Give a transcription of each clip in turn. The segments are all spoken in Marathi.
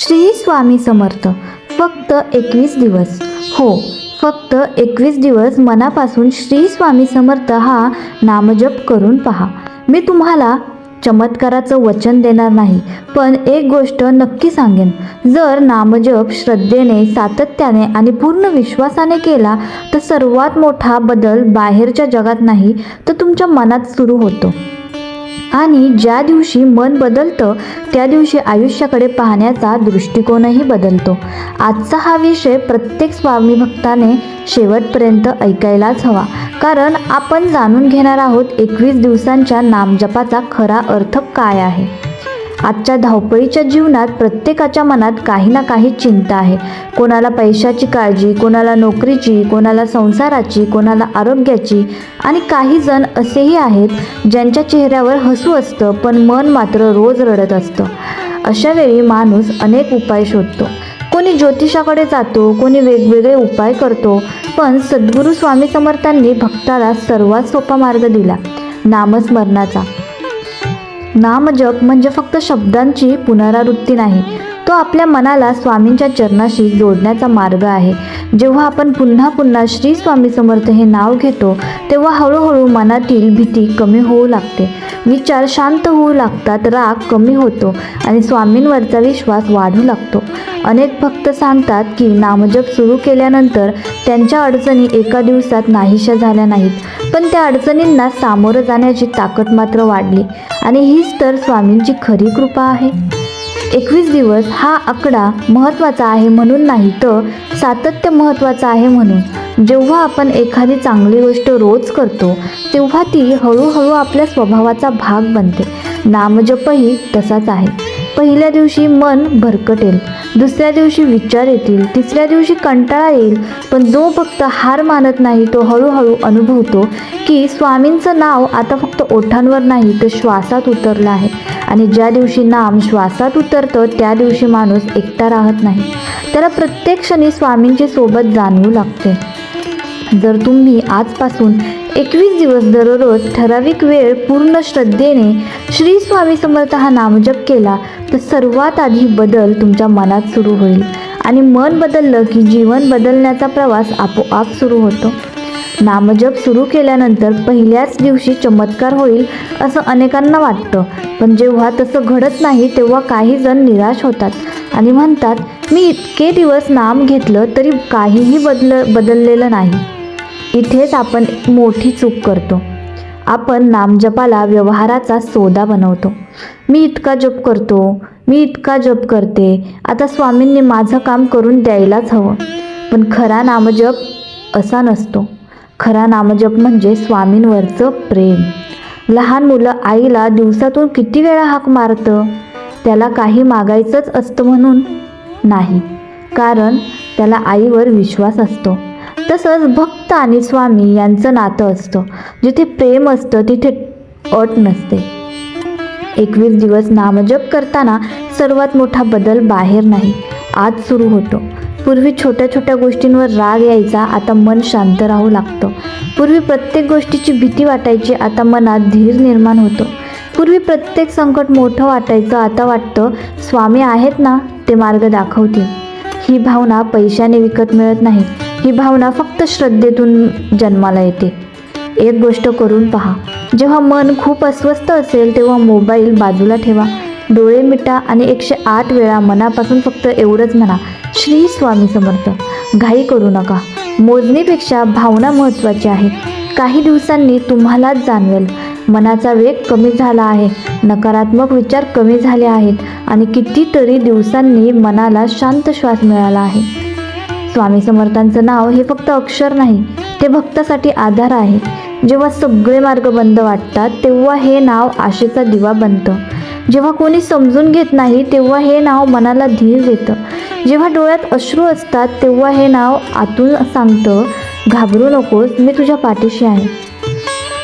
श्री स्वामी समर्थ. फक्त 21 दिवस. हो, फक्त 21 दिवस मनापासून श्री स्वामी समर्थ हा नामजप करून पहा. मी तुम्हाला चमत्काराचं वचन देणार नाही, पण एक गोष्ट नक्की सांगेन. जर नामजप श्रद्धेने, सातत्याने आणि पूर्ण विश्वासाने केला तर सर्वात मोठा बदल बाहेरच्या जगात नाही तर तुमच्या मनात सुरू होतो. आणि ज्या दिवशी मन बदलतं त्या दिवशी आयुष्याकडे पाहण्याचा दृष्टिकोनही बदलतो. आजचा हा विषय प्रत्येक स्वामी भक्ताने शेवटपर्यंत ऐकायलाच हवा, कारण आपण जाणून घेणार आहोत 21 दिवसांच्या नामजपाचा खरा अर्थ काय आहे. आजच्या धावपळीच्या जीवनात प्रत्येकाच्या मनात काही ना काही चिंता आहे. कोणाला पैशाची काळजी, कोणाला नोकरीची, कोणाला संसाराची, कोणाला आरोग्याची, आणि काही जण असेही आहेत ज्यांच्या चेहऱ्यावर हसू असतं पण मन मात्र रोज रडत असतं. अशा वेळी माणूस अनेक उपाय शोधतो. कोणी ज्योतिषाकडे जातो, कोणी वेगवेगळे उपाय करतो, पण सद्गुरू स्वामी समर्थांनी भक्ताला सर्वात सोपा मार्ग दिला, नामस्मरणाचा. नामजप म्हणजे फक्त शब्दांची पुनरावृत्ती नाही, तो आपल्या मनाला स्वामींच्या चरणाशी जोडण्याचा मार्ग आहे. जेव्हा आपण पुन्हा पुन्हा श्री स्वामी समर्थ हे नाव घेतो तेव्हा हळूहळू मनातील भीती कमी होऊ लागते, विचार शांत होऊ लागतात, राग कमी होतो आणि स्वामींवरचा विश्वास वाढू लागतो. अनेक भक्त सांगतात की नामजप सुरू केल्यानंतर त्यांच्या अडचणी एका दिवसात नाहीशा झाल्या नाहीत, पण त्या अडचणींना सामोरं जाण्याची ताकद मात्र वाढली. आणि हीच तर स्वामींची खरी कृपा आहे. 21 दिवस हा आकडा महत्त्वाचा आहे म्हणून नाही, तर सातत्य महत्त्वाचं आहे म्हणून. जेव्हा आपण एखादी चांगली गोष्ट रोज करतो तेव्हा ती हळूहळू आपल्या स्वभावाचा भाग बनते. नामजपही तसाच आहे. पहिल्या दिवशी मन भरकटेल, दुसऱ्या दिवशी विचार येतील, तिसऱ्या दिवशी कंटाळा येईल, पण जो भक्त हार मानत नाही तो हळूहळू अनुभवतो की स्वामींचं नाव आता फक्त ओठांवर नाही तर श्वासात उतरलं आहे. आणि ज्या दिवशी नाम श्वासात उतरतं त्या दिवशी माणूस एकटा राहत नाही, त्याला प्रत्येक क्षणी स्वामींची सोबत जाणवू लागते. जर तुम्ही आजपासून 21 दिवस दररोज ठराविक वेळ पूर्ण श्रद्धेने श्री स्वामी समर्थ हा नामजप केला तर सर्वात आधी बदल तुमच्या मनात सुरू होईल. आणि मन बदललं की जीवन बदलण्याचा प्रवास आपोआप सुरू होतो. नामजप सुरू केल्यानंतर पहिल्याच दिवशी चमत्कार होईल असं अनेकांना वाटतं, पण जेव्हा तसं घडत नाही तेव्हा काही जण निराश होतात आणि म्हणतात, मी इतके दिवस नाम घेतलं तरी काहीही बदललेलं नाही. इथेच आपण मोठी चूक करतो. आपण नामजपाला व्यवहाराचा सौदा बनवतो. मी इतका जप करतो, मी इतका जप करते, आता स्वामींनी माझं काम करून द्यायलाच हवं. पण खरा नामजप असा नसतो. खरा नामजप म्हणजे स्वामींवरचं प्रेम. लहान मुलं आईला दिवसातून किती वेळा हाक मारतं? त्याला काही मागायचंच असतं म्हणून नाही, कारण त्याला आईवर विश्वास असतो. तसंच भक्त आणि स्वामी यांचं नातं असतं. जिथे प्रेम असतं तिथे अट नसते. 21 दिवस नामजप करताना सर्वात मोठा बदल बाहेर नाही, आत सुरू होतो. पूर्वी छोट्या छोट्या गोष्टींवर राग यायचा, आता मन शांत राहू लागतं. पूर्वी प्रत्येक गोष्टीची भीती वाटायची, आता मनात धीर निर्माण होतो. पूर्वी प्रत्येक संकट मोठं वाटायचं, आता वाटतं स्वामी आहेत ना, ते मार्ग दाखवतील. ही भावना पैशाने विकत मिळत नाही, ही भावना फक्त श्रद्धेतून जन्माला येते. एक गोष्ट करून पहा, जेव्हा मन खूप अस्वस्थ असेल तेव्हा मोबाईल बाजूला ठेवा, डोळे मिटा आणि 108 वेळा मनापासून फक्त एवढंच म्हणा, श्री स्वामी समर्थ. घाई करू नका. मोजणीपेक्षा भावना महत्त्वाची आहे. काही दिवसांनी तुम्हालाच जाणवेल, मनाचा वेग कमी झाला आहे, नकारात्मक विचार कमी झाले आहेत आणि कितीतरी दिवसांनी मनाला शांत श्वास मिळाला आहे. स्वामी समर्थांचं नाव हे फक्त अक्षर नाही, ते भक्तासाठी आधार आहे. जेव्हा सगळे मार्ग बंद वाटतात तेव्हा हे नाव आशेचा दिवा बनतं. जेव्हा कोणी समजून घेत नाही तेव्हा हे नाव मनाला धीर देतं. जेव्हा डोळ्यात अश्रू असतात तेव्हा हे नाव आतून सांगतं, घाबरू नकोस, मी तुझ्या पाठीशी आहे.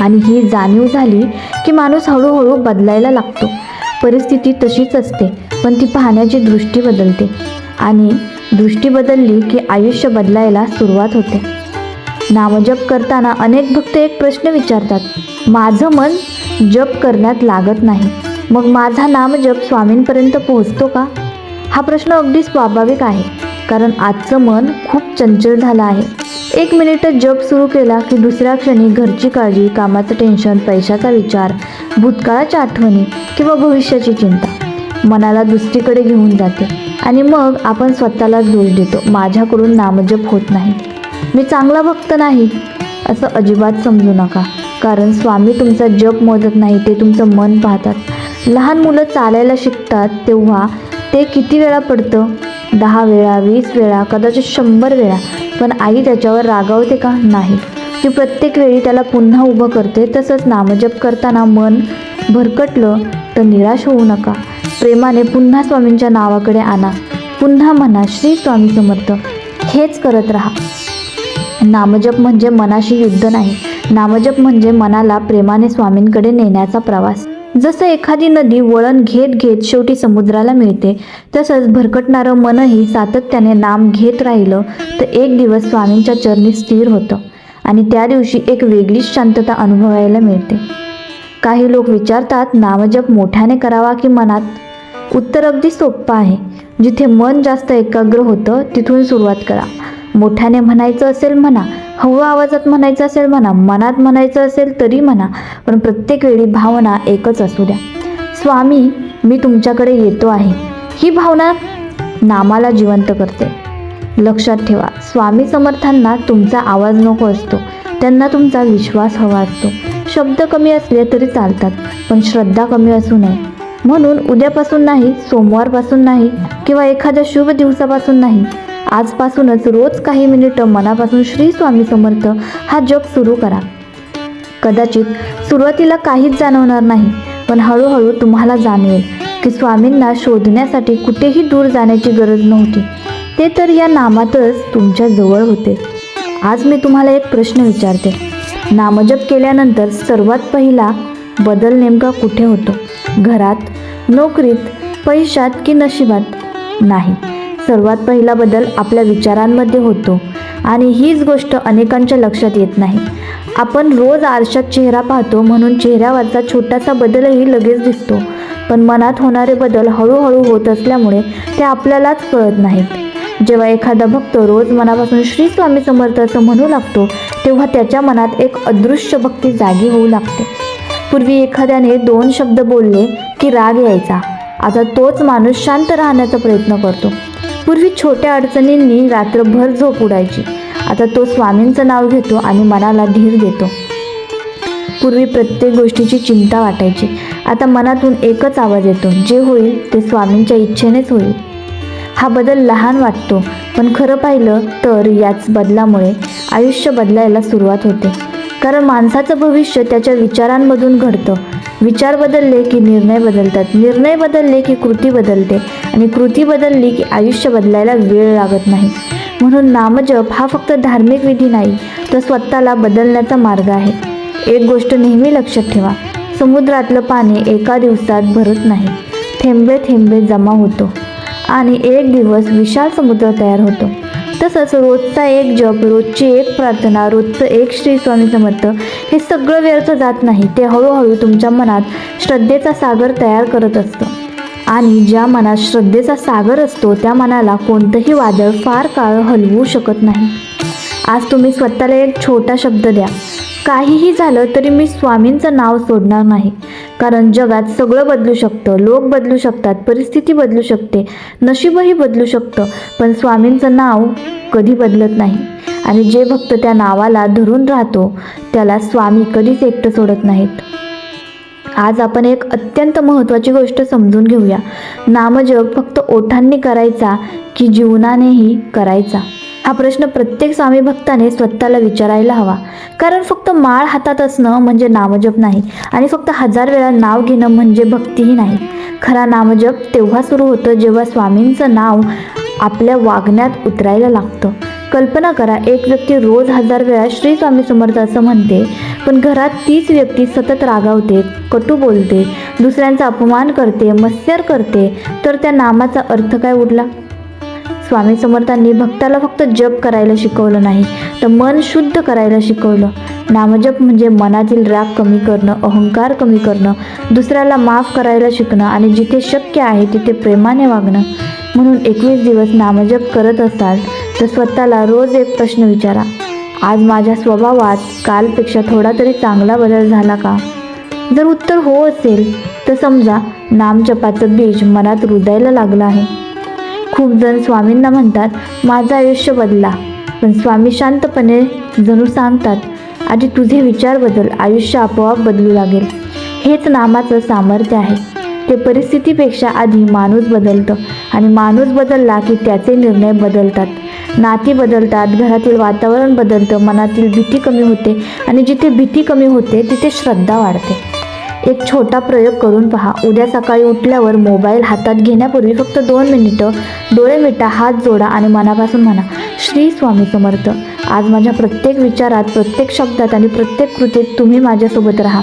आणि ही जाणीव झाली की माणूस हळूहळू बदलायला लागतो. परिस्थिती तशीच असते, पण ती पाहण्याची दृष्टी बदलते. आणि दृष्टी बदलली की आयुष्य बदलायला सुरुवात होते. नामजप करताना अनेक भक्त एक प्रश्न विचारतात, माझं मन जप करण्यात लागत नाही, मग माझा नामजप स्वामींपर्यंत पोहोचतो का? हा प्रश्न अगदी स्वाभाविक आहे, कारण आजचं मन खूप चंचल झालं आहे. 1 मिनिट जप सुरू केला की दुसऱ्या क्षणी घरची काळजी, कामाचं टेन्शन, पैशाचा विचार, भूतकाळाच्या आठवणी किंवा भविष्याची चिंता मनाला दुसरीकडे घेऊन जाते. आणि मग आपण स्वतःला दोष देतो, माझ्याकडून नामजप होत नाही, मी चांगला भक्त नाही. असं अजिबात समजू नका, कारण स्वामी तुमचा जप मोजत नाही, ते तुमचं मन पाहतात. लहान मुलं चालायला शिकतात तेव्हा ते किती वेळा पडतं? 10 वेळा, 20 वेळा, कदाचित 100 वेळा. पण आई त्याच्यावर रागावते का? नाही. ती प्रत्येक वेळी त्याला पुन्हा उभं करते. तसंच नामजप करताना मन भरकटलं तर निराश होऊ नका. प्रेमाने पुन्हा स्वामींच्या नावाकडे आणा. पुन्हा म्हणा, श्री स्वामी समर्थ. हेच करत राहा. नामजप म्हणजे मनाशी युद्ध नाही. नामजप म्हणजे मनाला प्रेमाने स्वामींकडे नेण्याचा प्रवास. जसं एखादी नदी वळण घेत घेत शेवटी समुद्राला मिळते, तसंच भरकटणारं मनही सातत्याने नाम घेत राहिलं तर एक दिवस स्वामींच्या चरणी स्थिर होतं आणि त्या दिवशी एक वेगळीच शांतता अनुभवायला मिळते. काही लोक विचारतात, नामजप मोठ्याने करावा की मनात? उत्तर अगदी सोपं आहे. जिथे मन जास्त एकाग्र होतं तिथून सुरुवात करा. मोठ्याने म्हणायचं असेल म्हणा, हळू आवाजात म्हणायचं असेल म्हणा, मनात म्हणायचं असेल तरी म्हणा, पण प्रत्येक वेळी भावना एकच असू द्या. स्वामी, मी तुमच्याकडे येतो आहे. ही भावना नामाला जिवंत करते. लक्षात ठेवा, स्वामी समर्थांना तुमचा आवाज नको असतो, त्यांना तुमचा विश्वास हवा असतो. शब्द कमी असले तरी चालतात, पण श्रद्धा कमी असू नये. म्हणून उद्यापासून नाही, सोमवारपासून नाही, किंवा एखाद्या शुभ दिवसापासून नाही, आजपासूनच रोज काही मिनिटं मनापासून श्री स्वामी समर्थ हा जप सुरू करा. कदाचित सुरुवातीला काहीच जाणवणार नाही, पण हळूहळू तुम्हाला जाणवेल की स्वामींना शोधण्यासाठी कुठेही दूर जाण्याची गरज नव्हती. ते तर या नामातच तुमच्या जवळ होते. आज मी तुम्हाला एक प्रश्न विचारते. नामजप केल्यानंतर सर्वात पहिला बदल नेमका कुठे होतो? घरात, नोकरीत, पैशात की नशिबात? नाही, सर्वात पहिला बदल आपल्या विचारांमध्ये होतो. आणि हीच गोष्ट अनेकांच्या लक्षात येत नाही. आपण रोज आरशात चेहरा पाहतो म्हणून चेहऱ्यावरचा छोटासा बदलही लगेच दिसतो, पण मनात होणारे बदल हळूहळू होत असल्यामुळे ते आपल्यालाच कळत नाहीत. जेव्हा एखादा भक्त रोज मनापासून श्री स्वामी समर्थ असं म्हणू लागतो, तेव्हा त्याच्या मनात एक अदृश्य भक्ती जागी होऊ लागते. पूर्वी एखाद्याने 2 शब्द बोलले की राग यायचा, आता तोच माणूस शांत राहण्याचा प्रयत्न करतो. पूर्वी छोट्या अडचणींनी रात्रभर झोप उडायची, आता तो स्वामींचं नाव घेतो आणि मनाला धीर देतो. पूर्वी प्रत्येक गोष्टीची चिंता वाटायची, आता मनातून एकच आवाज येतो, जे होईल ते स्वामींच्या इच्छेनेच होईल. हा बदल लहान वाटतो, पण खरं पाहिलं तर याच बदलामुळे आयुष्य बदलायला सुरुवात होते. कारण माणसाचं भविष्य त्याच्या विचारांमधून घडतं. विचार बदलले की निर्णय बदलतात, निर्णय बदलले की कृती बदलते, आणि कृती बदलली की आयुष्य बदलायला वेळ लागत नाही. म्हणून नामजप हा फक्त धार्मिक विधी नाही, तर स्वतःला बदलण्याचा मार्ग आहे. एक गोष्ट नेहमी लक्षात ठेवा, समुद्रातलं पाणी एका दिवसात भरत नाही, थेंबे थेंबे जमा होतो आणि एक दिवस विशाल समुद्र तयार होतो. तसंच रोजचा एक जप, रोजची एक प्रार्थना, रोजचं एक श्री स्वामी समर्थ हे सगळं व्यर्थ जात नाही. ते हळूहळू तुमच्या मनात श्रद्धेचा सागर तयार करत असतं. आणि ज्या मनात श्रद्धेचा सागर असतो त्या मनाला कोणतंही वादळ फार काळ हलवू शकत नाही. आज तुम्ही स्वतःला एक छोटा शब्द द्या, काहीही झालं तरी मी स्वामींचं नाव सोडणार नाही. कारण जगात सगळं बदलू शकतं, लोक बदलू शकतात, परिस्थिती बदलू शकते, नशीबही बदलू शकतं, पण स्वामींचं नाव कधी बदलत नाही. आणि जे भक्त त्या नावाला धरून राहतो त्याला स्वामी कधीच एकटं सोडत नाहीत. आज आपण एक अत्यंत महत्त्वाची गोष्ट समजून घेऊया. नामजप फक्त ओठांनी करायचा की जीवनानेही करायचा? हा प्रश्न प्रत्येक स्वामी भक्ताने स्वतःला विचारायला हवा. कारण फक्त माळ हातात असणं म्हणजे नामजप नाही, आणि फक्त 1000 वेळा नाव घेणं म्हणजे भक्तीही नाही. खरा नामजप तेव्हा सुरू होतं जेव्हा स्वामींचं नाव आपल्या वागण्यात उतरायला लागतं. कल्पना करा, एक व्यक्ती रोज 1000 वेळा श्री स्वामी समर्थ असं म्हणते, पण घरात तीच व्यक्ती सतत रागावते, कटू बोलते, दुसऱ्यांचा अपमान करते, मत्सर करते, तर त्या नामाचा अर्थ काय उरला? स्वामी समर्थांनी भक्ताला फक्त जप करायला शिकवलं नाही, तर मन शुद्ध करायला शिकवलं. नामजप म्हणजे मनातील राग कमी करणं, अहंकार कमी करणं, दुसऱ्याला माफ करायला शिकणं आणि जिथे शक्य आहे तिथे प्रेमाने वागणं. म्हणून 21 दिवस नामजप करत असाल तर स्वतःला रोज एक प्रश्न विचारा, आज माझ्या स्वभावात कालपेक्षा थोडा तरी चांगला बदल झाला का? जर उत्तर हो असेल तर समजा नामजपाचं बीज मनात रुजायला लागलं आहे. खूप जण स्वामींना म्हणतात, माझं आयुष्य बदला, पण स्वामी शांतपणे जणू सांगतात, आधी तुझे विचार बदल, आयुष्य आपोआप बदलू लागेल. हेच नामाचं सामर्थ्य आहे. ते परिस्थितीपेक्षा आधी माणूस बदलतं आणि माणूस बदलला की त्याचे निर्णय बदलतात, नाती बदलतात, घरातील वातावरण बदलतं, मनातील भीती कमी होते आणि जिथे भीती कमी होते तिथे श्रद्धा वाढते. एक छोटा प्रयोग करून पहा. उद्या सकाळी उठल्यावर मोबाईल हातात घेण्यापूर्वी फक्त 2 मिनिटं डोळे मिटा, हात जोडा आणि मनापासून म्हणा, श्री स्वामी समर्थ. आज माझ्या प्रत्येक विचारात, प्रत्येक शब्दात आणि प्रत्येक कृतीत तुम्ही माझ्यासोबत राहा.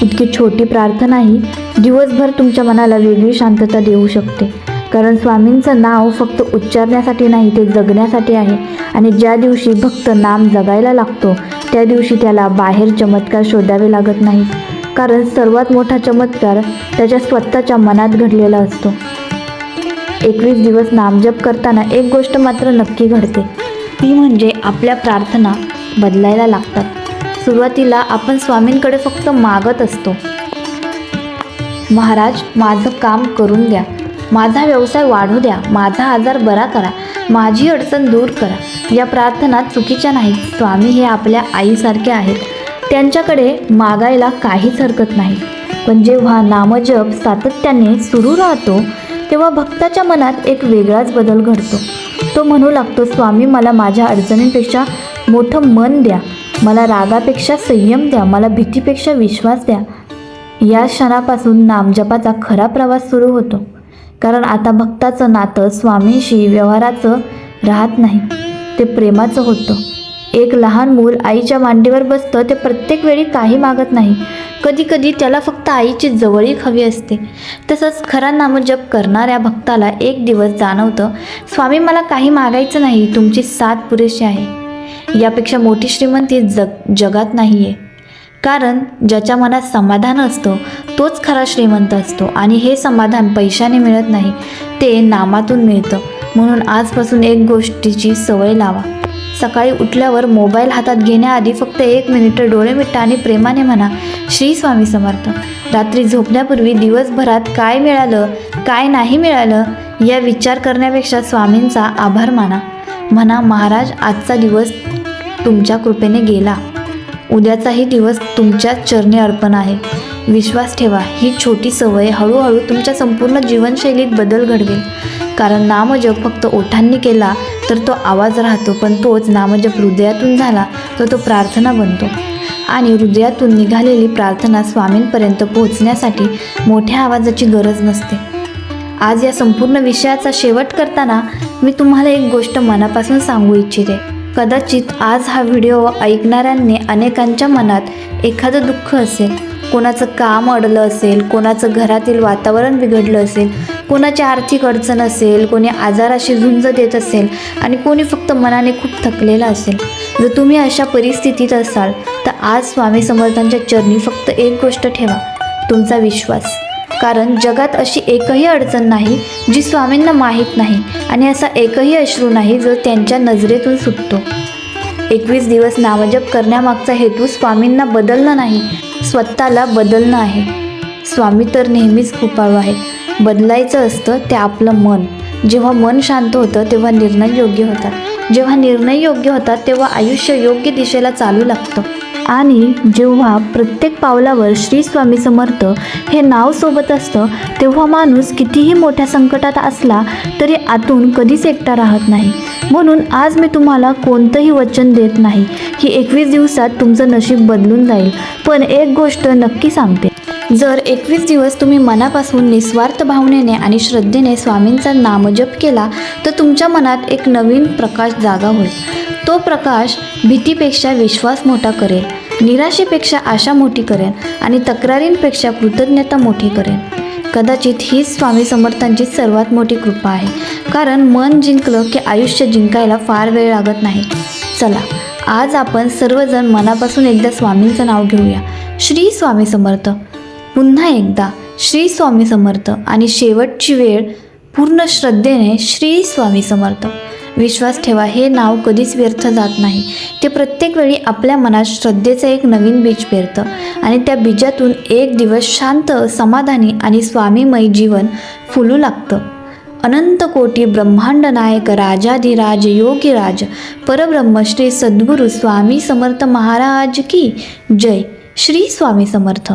इतकी छोटी प्रार्थनाही दिवसभर तुमच्या मनाला वेगळी शांतता देऊ शकते. कारण स्वामींचं नाव फक्त उच्चारण्यासाठी नाही, ते जगण्यासाठी आहे. आणि ज्या दिवशी भक्त नाम जगायला लागतो त्या दिवशी त्याला बाहेर चमत्कार शोधावे लागत नाही. कारण सर्वात मोठा चमत्कार त्याच्या स्वतःच्या मनात घडलेला असतो. 21 दिवस नामजप करताना एक गोष्ट मात्र नक्की घडते, ती म्हणजे आपल्या प्रार्थना बदलायला लागतात. सुरुवातीला आपण स्वामींकडे फक्त मागत असतो, महाराज माझं काम करून द्या, माझा व्यवसाय वाढू द्या, माझा आजार बरा करा, माझी अडचण दूर करा. या प्रार्थना चुकीच्या नाहीत. स्वामी हे आपल्या आईसारखे आहेत, त्यांच्याकडे मागायला काहीच हरकत नाही. पण जेव्हा नामजप सातत्याने सुरू राहतो तेव्हा भक्ताच्या मनात एक वेगळाच बदल घडतो. तो म्हणू लागतो, स्वामी मला माझ्या अडचणींपेक्षा मोठं मन द्या, मला रागापेक्षा संयम द्या, मला भीतीपेक्षा विश्वास द्या. या क्षणापासून नामजपाचा खरा प्रवास सुरू होतो. कारण आता भक्ताचं नातं स्वामींशी व्यवहाराचं राहत नाही, ते प्रेमाचं होतं. एक लहान मूल आईच्या मांडीवर बसतं, ते प्रत्येक वेळी काही मागत नाही. कधी कधी त्याला फक्त आईची जवळीक हवी असते. तसंच खरा नामजप करणाऱ्या भक्ताला एक दिवस जाणवतं, स्वामी मला काही मागायचं नाही, तुमची साथ पुरेशी आहे. यापेक्षा मोठी श्रीमंती जगात नाही आहे. कारण ज्याच्या मनात समाधान असतं तोच खरा श्रीमंत असतो. आणि हे समाधान पैशाने मिळत नाही, ते नामातून मिळतं. म्हणून आजपासून एक गोष्टीची सवय लावा. सकाळी उठल्यावर मोबाईल हातात घेण्याआधी फक्त 1 मिनिट डोळे मिटा आणि प्रेमाने म्हणा, श्री स्वामी समर्थ. रात्री झोपण्यापूर्वी दिवसभरात काय मिळालं, काय नाही मिळालं या विचार करण्यापेक्षा स्वामींचा आभार माना. म्हणा, महाराज आजचा दिवस तुमच्या कृपेने गेला, उद्याचाही दिवस तुमच्या चरणी अर्पण आहे. विश्वास ठेवा, ही छोटी सवय हळूहळू तुमच्या संपूर्ण जीवनशैलीत बदल घडवेल. कारण नामजप फक्त ओठांनी केला तर तो आवाज राहतो, पण तोच नामजप हृदयातून झाला तर तो प्रार्थना बनतो. आणि हृदयातून निघालेली प्रार्थना स्वामींपर्यंत पोहोचण्यासाठी मोठ्या आवाजाची गरज नसते. आज या संपूर्ण विषयाचा शेवट करताना मी तुम्हाला एक गोष्ट मनापासून सांगू इच्छिते. कदाचित आज हा व्हिडिओ ऐकणाऱ्यांनी अनेकांच्या मनात एखादं दुःख असेल, कोणाचं काम अडलं असेल, कोणाचं घरातील वातावरण बिघडलं असेल, कोणाची आर्थिक अडचण असेल, कोणी आजाराशी झुंज देत असेल आणि कोणी फक्त मनाने खूप थकलेला असेल. जर तुम्ही अशा परिस्थितीत असाल तर आज स्वामी समर्थांच्या चरणी फक्त एक गोष्ट ठेवा, तुमचा विश्वास. कारण जगात अशी एकही अडचण नाही जी स्वामींना माहीत नाही आणि असा एकही अश्रू नाही जो त्यांच्या नजरेतून सुटतो. 21 दिवस नामजप करण्यामागचा हेतू स्वामींना बदलणं नाही, स्वतःला बदलणं आहे. स्वामी तर नेहमीच कृपाळू आहे. बदलायचं असतं ते आपलं मन. जेव्हा मन शांत होतं तेव्हा निर्णय योग्य होतात. जेव्हा निर्णय योग्य होतात तेव्हा आयुष्य योग्य दिशेला चालू लागतं. आणि जेव्हा प्रत्येक पावलावर श्री स्वामी समर्थ हे नाव सोबत असतं तेव्हा माणूस कितीही मोठ्या संकटात असला तरी आतून कधीच एकटा राहत नाही. म्हणून आज मी तुम्हाला कोणतंही वचन देत नाही की 21 दिवसात तुमचं नशीब बदलून जाईल. पण एक गोष्ट नक्की सांगते, जर 21 दिवस तुम्ही मनापासून निस्वार्थ भावनेने आणि श्रद्धेने स्वामींचा नामजप केला तर तुमच्या मनात एक नवीन प्रकाश जागा होईल. तो प्रकाश भीतीपेक्षा विश्वास मोठा करेल, निराशेपेक्षा आशा मोठी करेल आणि तक्रारींपेक्षा कृतज्ञता मोठी करेल. कदाचित हीच स्वामी समर्थांची सर्वात मोठी कृपा आहे. कारण मन जिंकलं की आयुष्य जिंकायला फार वेळ लागत नाही. चला, आज आपण सर्वजण मनापासून एकदा स्वामींचं नाव घेऊया, श्री स्वामी समर्थ. पुन्हा एकदा श्री स्वामी समर्थ. आणि शेवटची वेळ पूर्ण श्रद्धेने श्री स्वामी समर्थ. विश्वास ठेवा, हे नाव कधीच व्यर्थ जात नाही. ते प्रत्येक वेळी आपल्या मनात श्रद्धेचं एक नवीन बीज पेरतं आणि त्या बीजातून एक दिवस शांत, समाधानी आणि स्वामीमय जीवन फुलू लागतं. अनंत कोटी ब्रह्मांड नायक राजाधिराज योगीराज परब्रह्म श्री सद्गुरू स्वामी समर्थ महाराज की जय. श्री स्वामी समर्थ.